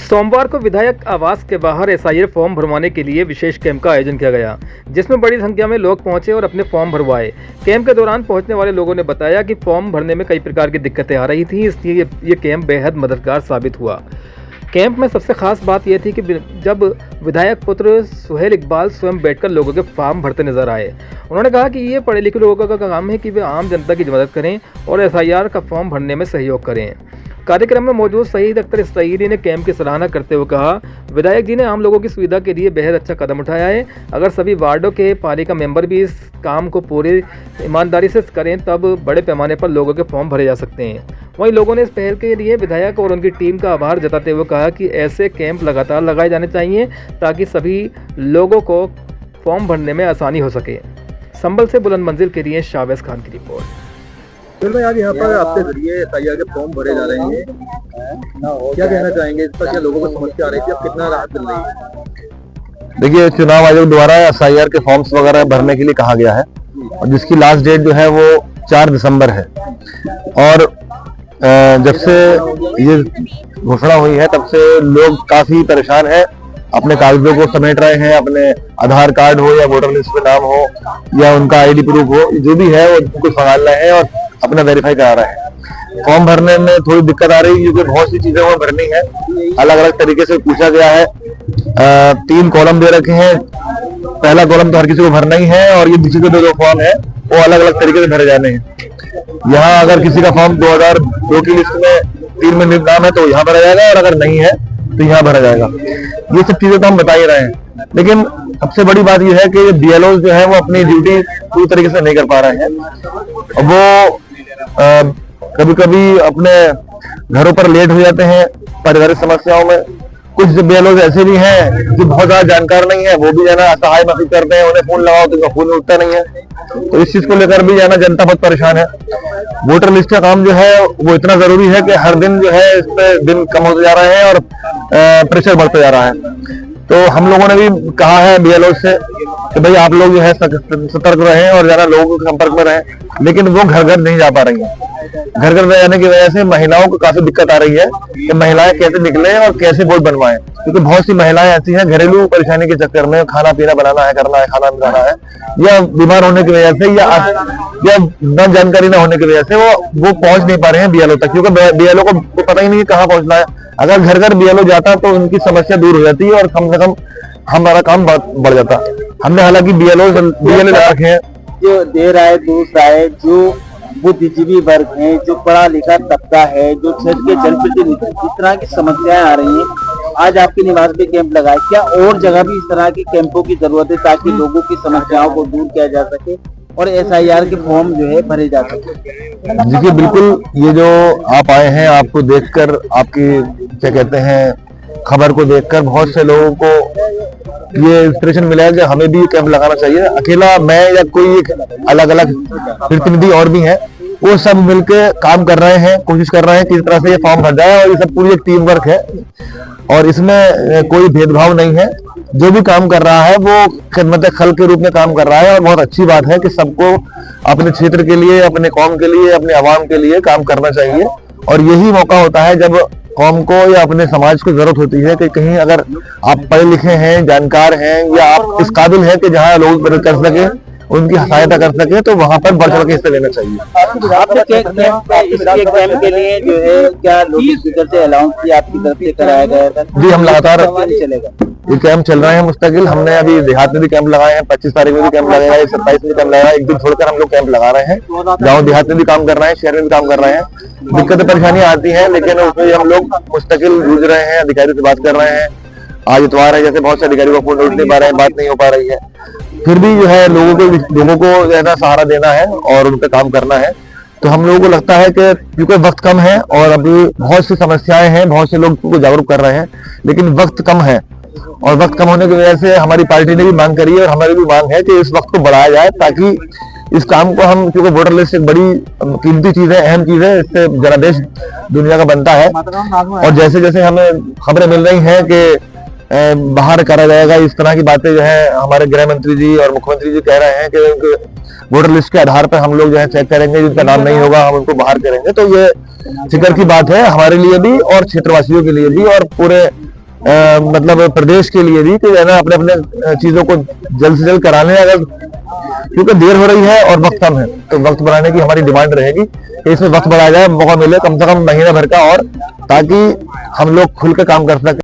सोमवार को विधायक आवास के बाहर एसआईआर फॉर्म भरवाने के लिए विशेष कैंप का आयोजन किया गया, जिसमें बड़ी संख्या में लोग पहुंचे और अपने फॉर्म भरवाए। कैंप के दौरान पहुंचने वाले लोगों ने बताया कि फॉर्म भरने में कई प्रकार की दिक्कतें आ रही थीं, इसलिए ये कैंप बेहद मददगार साबित हुआ। कैंप में सबसे खास बात यह थी कि जब विधायक पुत्र सुहेल इकबाल स्वयं बैठकर लोगों के फॉर्म भरते नजर आए। उन्होंने कहा कि ये पढ़े लिखे लोगों का काम है कि वे आम जनता की मदद करें और एसआईआर का फॉर्म भरने में सहयोग करें। कार्यक्रम में मौजूद शहीद अख्तर इस्राईली ने कैंप की सराहना करते हुए कहा, विधायक जी ने आम लोगों की सुविधा के लिए बेहद अच्छा कदम उठाया है। अगर सभी वार्डों के पालिका मेंबर भी इस काम को पूरी ईमानदारी से करें तब बड़े पैमाने पर लोगों के फॉर्म भरे जा सकते हैं। वहीं लोगों ने इस पहल के लिए विधायक और उनकी टीम का आभार जताते हुए कहा कि ऐसे कैंप लगातार लगाए जाने चाहिए ताकि सभी लोगों को फॉर्म भरने में आसानी हो सके। संभल से बुलंद मंजिल के लिए शावेज खान की रिपोर्ट। भाई, आज यहाँ पर आपके जरिए एसआईआर के फॉर्म भरे जा रहे हैं, क्या कहना चाहेंगे? इस पर क्या लोगों को समस्या आ रही थी, अब कितना राहत मिल रही है? देखिए, चुनाव आयोग द्वारा एसआईआर के फॉर्म्स वगैरह भरने के लिए कहा गया है और जिसकी लास्ट डेट जो है वो 4 दिसंबर है। और जब से ये घोषणा हुई है तब से लोग काफी परेशान हैं, अपने कागजों को समेट रहे हैं। अपने आधार कार्ड हो या वोटर लिस्ट में नाम हो या उनका आईडी प्रूफ हो, जो भी है वो कुछ संभाल रहे हैं और अपना वेरीफाई करा रहे हैं। फॉर्म भरने में थोड़ी दिक्कत आ रही है क्योंकि बहुत सी चीजें वो भरनी है, अलग अलग तरीके से पूछा गया है। 3 कॉलम दे रखे हैं, पहला कॉलम तो हर किसी को भरना ही है और ये दूसरे के 2 फॉर्म है वो अलग अलग तरीके से भरे जाने हैं। यहाँ अगर किसी का फॉर्म 2002 की लिस्ट में 3 में नाम है तो यहाँ भरा जाएगा और अगर नहीं है तो यहाँ भरा जाएगा। ये सब चीजें तो हम बता ही रहे हैं, लेकिन सबसे बड़ी बात यह है कि बीएलओ जो है वो अपनी ड्यूटी पूरी तरीके से नहीं कर पा रहे हैं। वो कभी कभी अपने घरों पर लेट हो जाते हैं पारिवारिक समस्याओं में। कुछ बीएलओ ऐसे भी हैं जो बहुत ज्यादा जानकार नहीं है, वो भी जाना असहाय महसूस करते हैं। उन्हें फोन लगाओ तो फोन उठता नहीं है, तो इस चीज को लेकर भी जाना जनता बहुत परेशान है। वोटर लिस्ट का काम जो है वो इतना जरूरी है कि हर दिन जो है इस पे दिन कम होते जा रहे हैं और प्रेशर बढ़ता जा रहा है। तो हम लोगों ने भी कहा है बीएलओ से कि भाई आप लोग जो है सतर्क रहें और ज्यादा लोगों के संपर्क में रहें, लेकिन वो घर घर नहीं जा पा रही है। घर घर जाने की वजह से महिलाओं को काफी दिक्कत आ रही है कि महिलाएं कैसे निकलें और कैसे वोट बनवाएं, क्योंकि बहुत सी महिलाएं ऐसी हैं घरेलू परेशानी के चक्कर में खाना पीना बनाना है, करना है, खाना बनाना है, या बीमार होने की वजह से या न जानकारी न होने की वजह से वो पहुंच नहीं पा रहे हैं बीएलओ तक, क्योंकि बीएलओ को पता ही नहीं है कहाँ पहुंचना है। अगर घर घर बीएलओ जाता तो उनकी समस्या दूर हो जाती है और कम से कम हमारा काम बढ़ जाता। हमने हालांकि बीएलओ रखे हैं जो देर आए दूसरा है, जो बुद्धिजीवी वर्ग है, जो पढ़ा लिखा तबका है, जो क्षेत्र के जनप्रतिनिधि, इस तरह की समस्याएं आ रही हैं। आज आपके निवास पे कैंप लगाए, क्या और जगह भी इस तरह के कैंपों की जरूरत है ताकि लोगों की समस्याओं को दूर किया जा सके और एसआईआर के फॉर्म जो है भरे जा सके? देखिए, बिल्कुल ये जो आप आए हैं, आपको देखकर, आपकी क्या कहते हैं खबर को देखकर बहुत से लोगों को ये इंस्पिरेशन मिला है कि हमें भी कैंप लगाना चाहिए। अकेला मैं या कोई अलग अलग प्रतिनिधि और भी हैं, वो सब मिलकर काम कर रहे हैं, कोशिश कर रहे हैं किस तरह से ये फॉर्म भर जाए। और ये सब पूरी एक टीम वर्क है और इसमें कोई भेदभाव नहीं है। जो भी काम कर रहा है वो खिदमत खल के रूप में काम कर रहा है और बहुत अच्छी बात है कि सबको अपने क्षेत्र के लिए, अपने कौम के लिए, अपने आवाम के लिए काम करना चाहिए। और यही मौका होता है जब कौम को या अपने समाज को जरूरत होती है कि कहीं अगर आप पढ़े लिखे हैं, जानकार हैं या आप इस काबिल हैं कि जहाँ लोग मदद कर सके, उनकी सहायता कर सके, तो वहाँ पर बढ़ चढ़ के हिस्सा लेना चाहिए। कैंप के लिए जो है क्या लोग से अलाउंस आपकी तरफ से कराया गया था? जी, हम लगातार चलेगा, ये कैंप चल रहे हैं मुस्तकिल। हमने अभी देहात में भी कैंप लगाए हैं, 25 तारीख में भी कैंप लगाया है, 27 में भी कैंप लगाया है। एक दिन छोड़कर हम लोग कैंप लगा रहे हैं। गाँव देहात में भी काम कर रहे हैं, शहर में भी काम कर रहे हैं। दिक्कतें परेशानियां आती हैं, लेकिन उसमें हम लोग मुस्तकिल जूझ रहे हैं, अधिकारी से बात कर रहे हैं। आज इतवार है, जैसे बहुत से अधिकारी को फोन उठ नहीं पा रहे हैं, बात नहीं हो पा रही है, फिर भी जो है लोगों को जो है सहारा देना है और उन पर काम करना है। तो हम लोगों को लगता है कि क्योंकि वक्त कम है और अभी बहुत सी समस्याएं हैं, बहुत से लोग को जागरूक कर रहे हैं, लेकिन वक्त कम है और वक्त कम होने की वजह से हमारी पार्टी ने भी मांग करी है और हमारी भी मांग है कि इस वक्त को बढ़ाया जाए ताकि इस काम को हम, क्योंकि वोटर लिस्ट एक बड़ी कीमती चीज है, अहम चीज है, इससे जनादेश दुनिया का बनता है। और जैसे जैसे हमें खबरें मिल रही हैं कि बाहर करा जाएगा, इस तरह की बातें जो है हमारे गृह मंत्री जी और मुख्यमंत्री जी कह रहे हैं कि वोटर लिस्ट के आधार पर हम लोग जो है चेक करेंगे, जिनका नाम नहीं होगा हम उनको बाहर करेंगे। तो ये फिक्र की बात है हमारे लिए भी और क्षेत्रवासियों के लिए भी और पूरे मतलब प्रदेश के लिए भी कि है ना अपने अपने चीजों को जल्द से जल्द कराने, अगर क्योंकि देर हो रही है और वक्त कम है तो वक्त बढ़ाने की हमारी डिमांड रहेगी कि इसमें वक्त बढ़ाया जाए, मौका मिले कम से कम महीना भर का, और ताकि हम लोग खुल कर काम कर सकें।